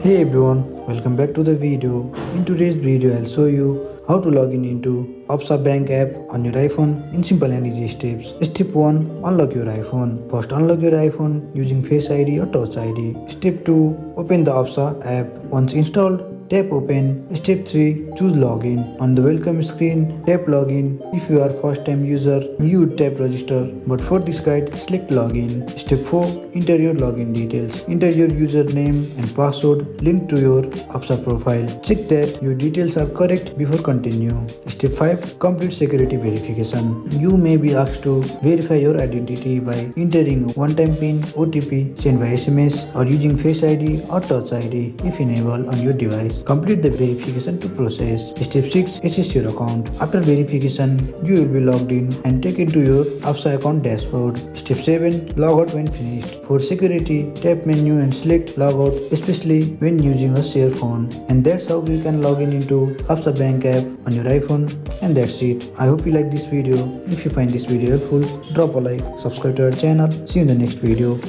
Hey everyone, welcome back to the video. In today's video, I'll show you how to log in into ABSA Bank app on your iPhone in simple and easy steps. Step 1. Unlock your iPhone. First, unlock your iPhone using Face ID or Touch ID. Step 2. Open the ABSA app. Once installed, tap open. Step 3. Choose login. On the welcome screen, tap login. If you are first time user, you would tap register. But for this guide, select login. Step 4. Enter your login details. Enter your username and password linked to your ABSA profile. Check that your details are correct before continue. Step 5. Complete security verification. You may be asked to verify your identity by entering one-time PIN, OTP sent by SMS or using Face ID or Touch ID if enabled on your device. Complete the verification to process. Step 6. Access your account. After verification, you will be logged in and taken to your ABSA account dashboard. Step 7. Log out when finished. For security, tap menu and select log out, especially when using a share phone. And that's how you can log in into ABSA Bank app on your iPhone. And that's it. I hope you like this video. If you find this video helpful, drop a like, subscribe to our channel. See you in the next video.